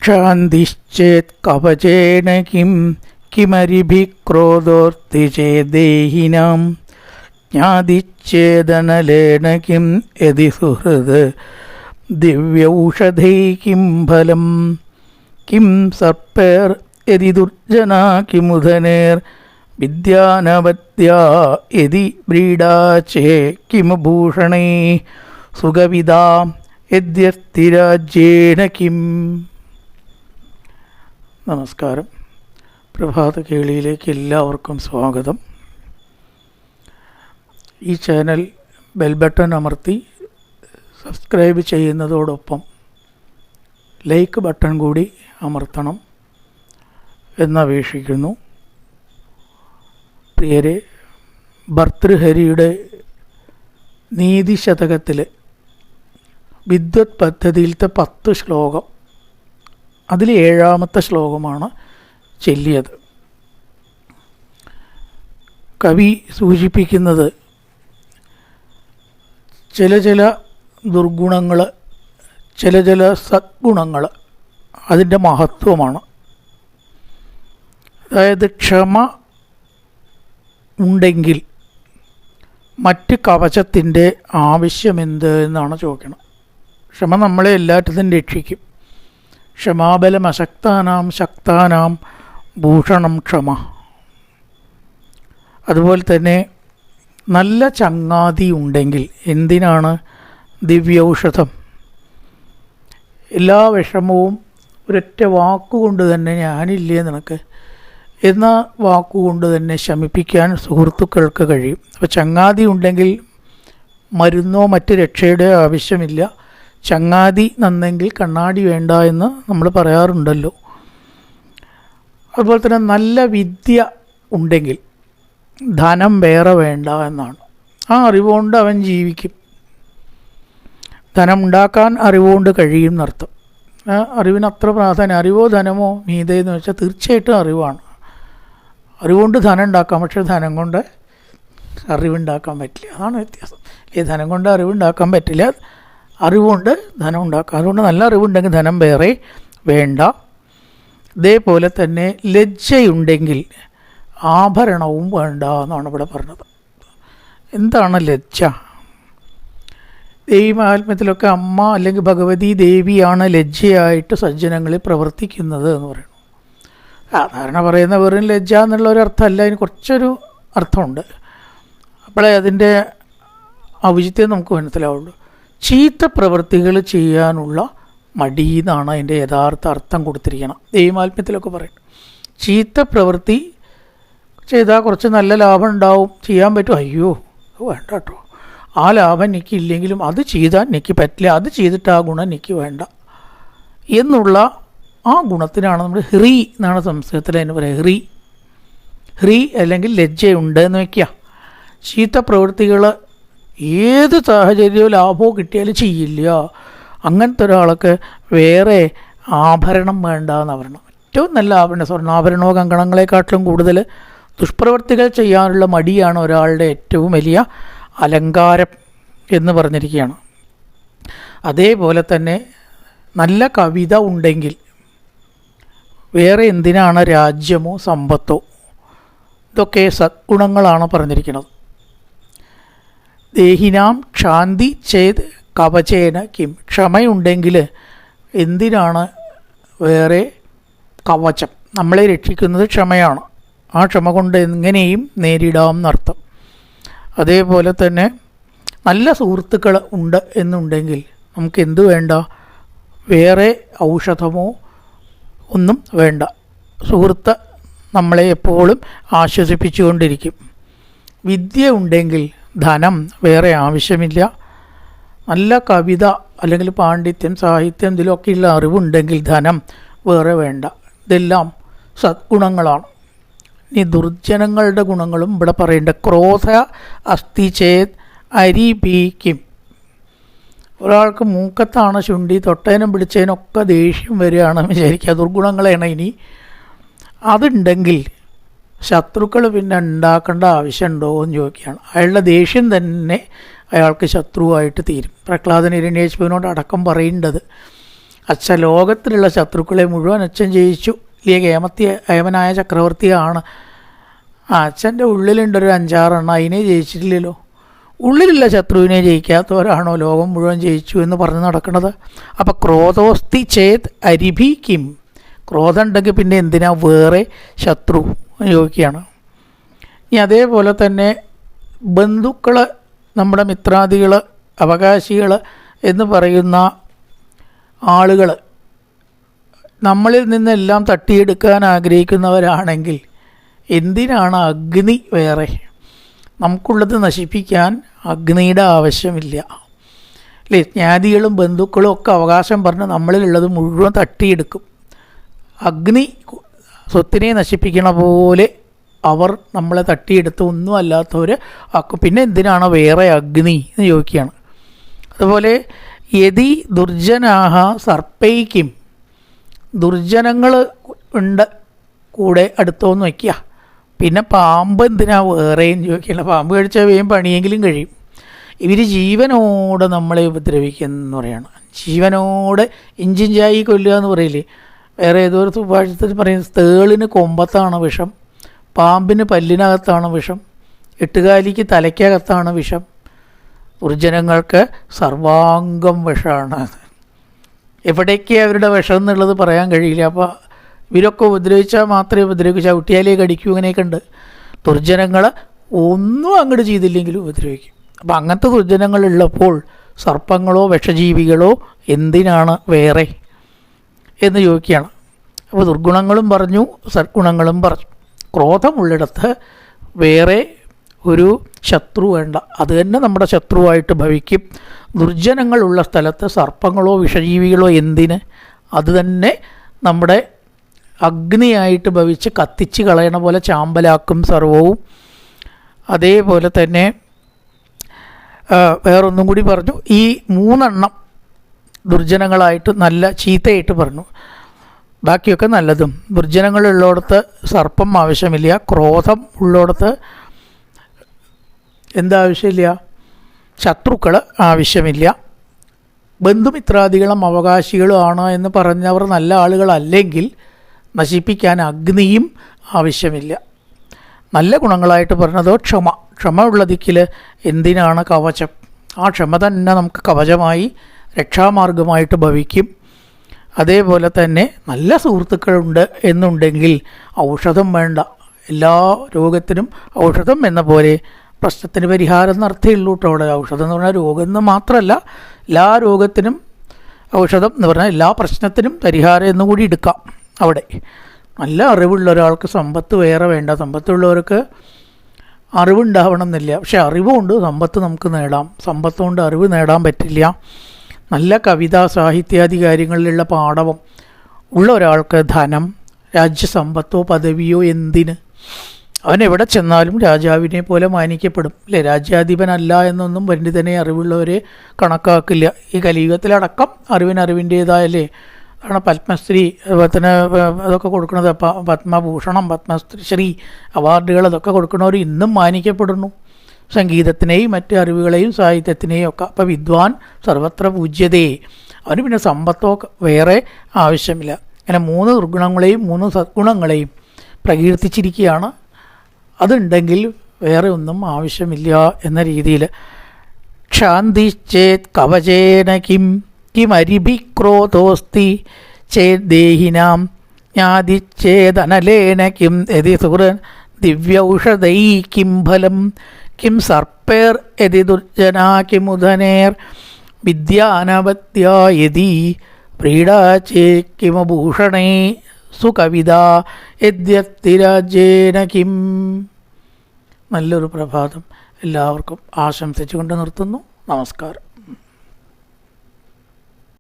ക്ഷാന്തിശ്ചേത് കവചേന കിമരിഭിഃ ക്രോധോർത്തി ചേദേഹിനാം ജ്ഞാതിച്ഛേദനലേന Kim യദി സുഹൃദ് ദിവ്യൗഷധൈ Kim ഫലം Kim സർപ്പേർ യദി ദുർജനാ കിമുധനേർ വിദ്യാനവദ്യാ യദി വ്രീഡാചേ കിമഭൂഷണൈ സുഖവിദാ യദ്യസ്തിരാജ്യേന Kim. നമസ്കാരം. പ്രഭാത കേളിയിലേക്ക് എല്ലാവർക്കും സ്വാഗതം. ഈ ചാനൽ ബെൽ ബട്ടൺ അമർത്തി സബ്സ്ക്രൈബ് ചെയ്യുന്നതോടൊപ്പം ലൈക്ക് ബട്ടൺ കൂടി അമർത്തണം എന്നപേക്ഷിക്കുന്നു. പ്രിയരെ, ഭർതൃഹരിയുടെ നീതിശതകത്തിൽ വിദ്വത് പദ്ധതിയിലത്തെ 10 ശ്ലോകം, അതിൽ 7ാമത്തെ ശ്ലോകമാണ് ചൊല്ലിയത്. കവി സൂചിപ്പിക്കുന്നത് ചില ദുർഗുണങ്ങൾ, ചില സദ്ഗുണങ്ങൾ, അതിൻ്റെ മഹത്വമാണ്. അതായത് ക്ഷമ ഉണ്ടെങ്കിൽ മറ്റ് കവചത്തിൻ്റെ ആവശ്യമെന്ത് എന്നാണ് ചോദിക്കണം. ക്ഷമ നമ്മളെ എല്ലാറ്റിനും രക്ഷിക്കും. ക്ഷമാബലം അശക്താനാം ശക്താനാം ഭൂഷണം ക്ഷമ. അതുപോലെ തന്നെ നല്ല ചങ്ങാതി ഉണ്ടെങ്കിൽ എന്തിനാണ് ദിവ്യൗഷധം. എല്ലാ വിഷമവും ഒരൊറ്റ വാക്കുകൊണ്ട് തന്നെ ഞാനില്ലേ നിനക്ക് എന്ന വാക്കുകൊണ്ട് തന്നെ ശമിപ്പിക്കാൻ സുഹൃത്തുക്കൾക്ക് കഴിയും. അപ്പോൾ ചങ്ങാതി ഉണ്ടെങ്കിൽ മരുന്നോ മറ്റ് രക്ഷയുടെ ആവശ്യമില്ല. ചങ്ങാതി നന്നെങ്കിൽ കണ്ണാടി വേണ്ട എന്ന് നമ്മൾ പറയാറുണ്ടല്ലോ. അതുപോലെ തന്നെ നല്ല വിദ്യ ഉണ്ടെങ്കിൽ ധനം വേറെ വേണ്ട എന്നാണ്. ആ അറിവുകൊണ്ട് അവൻ ജീവിക്കും. ധനം ഉണ്ടാക്കാൻ അറിവുകൊണ്ട് കഴിയും എന്നർത്ഥം. അറിവിന് അത്ര പ്രാധാന്യം. അറിവോ ധനമോ മീതെ എന്ന് വെച്ചാൽ തീർച്ചയായിട്ടും അറിവാണ്. അറിവുകൊണ്ട് ധനം ഉണ്ടാക്കാം, പക്ഷേ ധനം കൊണ്ട് അറിവുണ്ടാക്കാൻ പറ്റില്ല. അതാണ് വ്യത്യാസം. ധനം കൊണ്ട് അറിവുണ്ടാക്കാൻ പറ്റില്ല, അറിവുകൊണ്ട് ധനം ഉണ്ടാക്കാം. അതുകൊണ്ട് നല്ല അറിവുണ്ടെങ്കിൽ ധനം വേറെ വേണ്ട. ഇതേപോലെ തന്നെ ലജ്ജയുണ്ടെങ്കിൽ ആഭരണവും വേണ്ട എന്നാണ് ഇവിടെ പറഞ്ഞത്. എന്താണ് ലജ്ജ? ദേവീമാഹാത്മ്യത്തിലൊക്കെ അമ്മ അല്ലെങ്കിൽ ഭഗവതി ദേവിയാണ് ലജ്ജയായിട്ട് സജ്ജനങ്ങളിൽ പ്രവർത്തിക്കുന്നത് എന്ന് പറയുന്നു. സാധാരണ പറയുന്ന വെറും ലജ്ജ എന്നുള്ള ഒരു അർത്ഥമല്ല, അതിന് കുറച്ചൊരു അർത്ഥമുണ്ട്. അപ്പോഴേ അതിൻ്റെ ഔചിത്യം നമുക്ക് മനസ്സിലാവുള്ളൂ. ചീത്ത പ്രവൃത്തികൾ ചെയ്യാനുള്ള മടി എന്നാണ് അതിൻ്റെ യഥാർത്ഥ അർത്ഥം കൊടുത്തിരിക്കണം. ദേവീമാത്മ്യത്തിലൊക്കെ പറയും ചീത്ത പ്രവൃത്തി ചെയ്താൽ കുറച്ച് നല്ല ലാഭം ഉണ്ടാവും, ചെയ്യാൻ പറ്റും. അയ്യോ വേണ്ട കേട്ടോ, ആ ലാഭം എനിക്കില്ലെങ്കിലും അത് ചെയ്താൽ എനിക്ക് പറ്റില്ല, അത് ചെയ്തിട്ട് ആ ഗുണം എനിക്ക് വേണ്ട എന്നുള്ള ആ ഗുണത്തിനാണ് നമ്മൾ ഹ്രീ എന്നാണ് സംസ്കൃതത്തിൽ അതിന് പറയുക. ഹ്രീ അല്ലെങ്കിൽ ലജ്ജയുണ്ട് എന്ന് വയ്ക്കുക. ചീത്ത പ്രവൃത്തികൾ ഏത് സാഹചര്യവും ലാഭമോ കിട്ടിയാലും ചെയ്യില്ല. അങ്ങനത്തെ ഒരാൾക്ക് വേറെ ആഭരണം വേണ്ട എന്ന് പറയണം. ഏറ്റവും നല്ല ആഭരണം സ്വർണ്ണാഭരണമോ കങ്കണങ്ങളെക്കാട്ടിലും കൂടുതൽ ദുഷ്പ്രവൃത്തികൾ ചെയ്യാനുള്ള മടിയാണ് ഒരാളുടെ ഏറ്റവും വലിയ അലങ്കാരം എന്ന് പറഞ്ഞിരിക്കുകയാണ്. അതേപോലെ തന്നെ നല്ല കവിത ഉണ്ടെങ്കിൽ വേറെ എന്തിനാണ് രാജ്യമോ സമ്പത്തോ? ഇതൊക്കെ സദ്ഗുണങ്ങളാണ് പറഞ്ഞിരിക്കുന്നത്. ദേഹിനാം ക്ഷാന്തി ചേത് കവചേന കിം. ക്ഷമയുണ്ടെങ്കിൽ എന്തിനാണ് വേറെ കവചം? നമ്മളെ രക്ഷിക്കുന്നത് ക്ഷമയാണ്. ആ ക്ഷമ കൊണ്ട് എങ്ങനെയും നേരിടാം എന്നർത്ഥം. അതേപോലെ തന്നെ നല്ല സുഹൃത്തുക്കൾ ഉണ്ട് എന്നുണ്ടെങ്കിൽ നമുക്ക് എന്തു വേണ്ട? വേറെ ഔഷധമോ ഒന്നും വേണ്ട. സുഹൃത്ത് നമ്മളെ എപ്പോഴും ആശ്വസിപ്പിച്ചുകൊണ്ടിരിക്കും. വിദ്യ ഉണ്ടെങ്കിൽ ധനം വേറെ ആവശ്യമില്ല. നല്ല കവിത അല്ലെങ്കിൽ പാണ്ഡിത്യം, സാഹിത്യം, ഇതിലൊക്കെയുള്ള അറിവുണ്ടെങ്കിൽ ധനം വേറെ വേണ്ട. ഇതെല്ലാം സദ്ഗുണങ്ങളാണ്. ഇനി ദുർജനങ്ങളുടെ ഗുണങ്ങളും ഇവിടെ പറയേണ്ട. ക്രോധ അസ്തി ചേത് അരിഭീക്കും. ഒരാൾക്ക് മൂക്കത്താണ് ചുണ്ടി, തൊട്ടേനും പിടിച്ചതിനൊക്കെ ദേഷ്യം വരികയാണെന്ന് വിചാരിക്കുക. ദുർഗുണങ്ങളാണ്. ഇനി അതുണ്ടെങ്കിൽ ശത്രുക്കൾ പിന്നെ ഉണ്ടാക്കേണ്ട ആവശ്യമുണ്ടോ എന്ന് ചോദിക്കുകയാണ്. അയാളുടെ ദേഷ്യം തന്നെ അയാൾക്ക് ശത്രുവായിട്ട് തീരും. പ്രഹ്ലാദൻ ഹിരണ്യേശ്വരനോട് അടക്കം പറയേണ്ടത് അച്ഛൻ ലോകത്തിലുള്ള ശത്രുക്കളെ മുഴുവൻ അച്ഛൻ ജയിച്ചു. ഏമനായ ചക്രവർത്തിയാണ്. അച്ഛൻ്റെ ഉള്ളിലുണ്ടൊരു 5-6 അതിനെ ജയിച്ചിട്ടില്ലല്ലോ. ഉള്ളിലുള്ള ശത്രുവിനെ ജയിക്കാത്തവരാണോ ലോകം മുഴുവൻ ജയിച്ചു എന്ന് പറഞ്ഞ് നടക്കുന്നത്? അപ്പം ക്രോധോസ്തി ചേത് അരിഭി കിം, ക്രോധം ഉണ്ടെങ്കിൽ പിന്നെ എന്തിനാ വേറെ ശത്രു ചോദിക്കുകയാണ്. ഇനി അതേപോലെ തന്നെ ബന്ധുക്കൾ, നമ്മുടെ മിത്രാദികൾ, അവകാശികൾ എന്ന് പറയുന്ന ആളുകൾ നമ്മളിൽ നിന്നെല്ലാം തട്ടിയെടുക്കാൻ ആഗ്രഹിക്കുന്നവരാണെങ്കിൽ എന്തിനാണ് അഗ്നി വേറെ? നമുക്കുള്ളത് നശിപ്പിക്കാൻ അഗ്നിയുടെ ആവശ്യമില്ല അല്ലേ? ജ്ഞാതികളും ബന്ധുക്കളും ഒക്കെ അവകാശം പറഞ്ഞ് നമ്മളിലുള്ളത് മുഴുവൻ തട്ടിയെടുക്കും. അഗ്നി സ്വത്തിനെ നശിപ്പിക്കണ പോലെ അവർ നമ്മളെ തട്ടിയെടുത്ത് ഒന്നും അല്ലാത്തവർ ആക്കും. പിന്നെ എന്തിനാണ് വേറെ അഗ്നി എന്ന് ചോദിക്കുകയാണ്. അതുപോലെ യതി ദുർജനാഹ സർപ്പൈക്കും, ദുർജനങ്ങൾ ഉണ്ട് കൂടെ അടുത്തോന്ന് വയ്ക്കുക. പിന്നെ പാമ്പ് എന്തിനാ വേറെയും ചോദിക്കുകയാണ്. പാമ്പ് കഴിച്ചാൽ വേഗം പണിയെങ്കിലും കഴിയും. ഇവർ ജീവനോടെ നമ്മളെ ഉപദ്രവിക്കുമെന്ന് പറയണം. ജീവനോടെ ഇഞ്ചിഞ്ചായി കൊല്ലുക എന്ന് പറയില്ലേ? വേറെ ഏതോ ഒരു സുഭാഷിതത്തിൽ പറയുന്നത് തേളിന് കൊമ്പത്താണ് വിഷം, പാമ്പിന് പല്ലിനകത്താണ് വിഷം, എട്ടുകാലിക്ക് തലയ്ക്കകത്താണ് വിഷം, ദുർജനങ്ങൾക്ക് സർവാംഗം വിഷമാണ്. എവിടേക്ക് അവരുടെ വിഷം എന്നുള്ളത് പറയാൻ കഴിയില്ല. അപ്പോൾ ഇവരൊക്കെ ഉപദ്രവിച്ചാൽ മാത്രമേ ഉപദ്രവിക്കൂ, ചവിട്ടിയാലേ കടിക്കൂ, അങ്ങനെയൊക്കെ ഉണ്ട്. ദുർജനങ്ങൾ ഒന്നും അങ്ങോട്ട് ചെയ്തില്ലെങ്കിലും ഉപദ്രവിക്കും. അപ്പം അങ്ങനത്തെ ദുർജനങ്ങളുള്ളപ്പോൾ സർപ്പങ്ങളോ വിഷജീവികളോ എന്തിനാണ് വേറെ എന്ന് ചോദിക്കുകയാണ്. അപ്പോൾ ദുർഗുണങ്ങളും പറഞ്ഞു, സദ്ഗുണങ്ങളും പറഞ്ഞു. ക്രോധമുള്ളിടത്ത് വേറെ ഒരു ശത്രു വേണ്ട, അത് തന്നെ നമ്മുടെ ശത്രുവായിട്ട് ഭവിക്കും. ദുർജനങ്ങളുള്ള സ്ഥലത്ത് സർപ്പങ്ങളോ വിഷജീവികളോ എന്തിന്, അത് തന്നെ നമ്മുടെ അഗ്നിയായിട്ട് ഭവിച്ച് കത്തിച്ച് കളയണ പോലെ ചാമ്പലാക്കും സർവവും. അതേപോലെ തന്നെ വേറൊന്നും കൂടി പറഞ്ഞു. ഈ 3 ദുർജനങ്ങളായിട്ട് നല്ല ചീത്തയായിട്ട് പറഞ്ഞു, ബാക്കിയൊക്കെ നല്ലതും. ദുർജനങ്ങളുള്ളിടത്ത് സർപ്പം ആവശ്യമില്ല, ക്രോധം ഉള്ളിടത്ത് എന്താവശ്യമില്ല, ശത്രുക്കൾ ആവശ്യമില്ല. ബന്ധുമിത്രാദികളും അവകാശികളും ആണ് എന്ന് പറഞ്ഞവർ നല്ല ആളുകളല്ലെങ്കിൽ നശിപ്പിക്കാൻ അഗ്നിയും ആവശ്യമില്ല. നല്ല ഗുണങ്ങളായിട്ട് പറഞ്ഞതോ ക്ഷമ. ക്ഷമ ഉള്ള ദിക്കിൽ എന്തിനാണ് കവചം? ആ ക്ഷമ തന്നെ നമുക്ക് കവചമായി രക്ഷാമാർഗമായിട്ട് ഭവിക്കും. അതേപോലെ തന്നെ നല്ല സുഹൃത്തുക്കളുണ്ട് എന്നുണ്ടെങ്കിൽ ഔഷധം വേണ്ട. എല്ലാ രോഗത്തിനും ഔഷധം എന്ന പോലെ പ്രശ്നത്തിന് പരിഹാരം എന്നർത്ഥമേ ഉള്ളൂ കേട്ടോ. അവിടെ ഔഷധം എന്ന് പറഞ്ഞാൽ രോഗം എന്ന് മാത്രമല്ല, എല്ലാ രോഗത്തിനും ഔഷധം എന്ന് പറഞ്ഞാൽ എല്ലാ പ്രശ്നത്തിനും പരിഹാരം എന്നുകൂടി എടുക്കാം. അവിടെ നല്ല അറിവുള്ള ഒരാൾക്ക് സമ്പത്ത് വേറെ വേണ്ട. സമ്പത്തുള്ളവർക്ക് അറിവുണ്ടാവണം എന്നില്ല, പക്ഷെ അറിവുകൊണ്ട് സമ്പത്ത് നമുക്ക് നേടാം. സമ്പത്ത് കൊണ്ട് അറിവ് നേടാൻ പറ്റില്ല. നല്ല കവിത സാഹിത്യാദി കാര്യങ്ങളിലുള്ള പാടവം ഉള്ള ഒരാൾക്ക് ധനം, രാജ്യസമ്പത്തോ പദവിയോ എന്തിന്? അവൻ എവിടെ ചെന്നാലും രാജാവിനെ പോലെ മാനിക്കപ്പെടും അല്ലേ? രാജ്യാധിപനല്ല എന്നൊന്നും പണ്ഡിതനെ അറിവുള്ളവരെ കണക്കാക്കില്ല. ഈ കലിയുഗത്തിലടക്കം അറിവിൻ്റേതായല്ലേ ആണ് പത്മശ്രീ, അതുപോലെ തന്നെ അതൊക്കെ കൊടുക്കുന്നത്, പത്മഭൂഷണം, പത്മശ്രീ അവാർഡുകൾ അതൊക്കെ കൊടുക്കുന്നവർ ഇന്നും മാനിക്കപ്പെടുന്നു. സംഗീതത്തിനെയും മറ്റ് അറിവുകളെയും സാഹിത്യത്തിനെയും ഒക്കെ. അപ്പോൾ വിദ്വാൻ സർവത്ര പൂജ്യതയെ. അവന് പിന്നെ സമ്പത്തോ വേറെ ആവശ്യമില്ല. അങ്ങനെ 3 ദുർഗുണങ്ങളെയും 3 സദ്ഗുണങ്ങളെയും പ്രകീർത്തിച്ചിരിക്കുകയാണ്. അതുണ്ടെങ്കിൽ വേറെ ഒന്നും ആവശ്യമില്ല എന്ന രീതിയിൽ. ക്ഷാന്തിശ്ചേത് കവചേന കിമരിഭിക്രോധോസ്തി ചേദ്ദേഹിനാം ജ്ഞാതിച്ചേദനലേന കിം യതി സുഹൃൻ ദിവ്യൗഷധൈ കിം ഫലം കിം സർപ്പേർ യതി ദുർജനാ കിമുദനേർ വിദ്യാനവദ്യാ യതി പ്രീഡാചേ കിമഭൂഷണേ സുകവിത യദ്യത്തിരാജ്യേന കിം. നല്ലൊരു പ്രഭാതം എല്ലാവർക്കും ആശംസിച്ചുകൊണ്ട് നിർത്തുന്നു. നമസ്കാരം.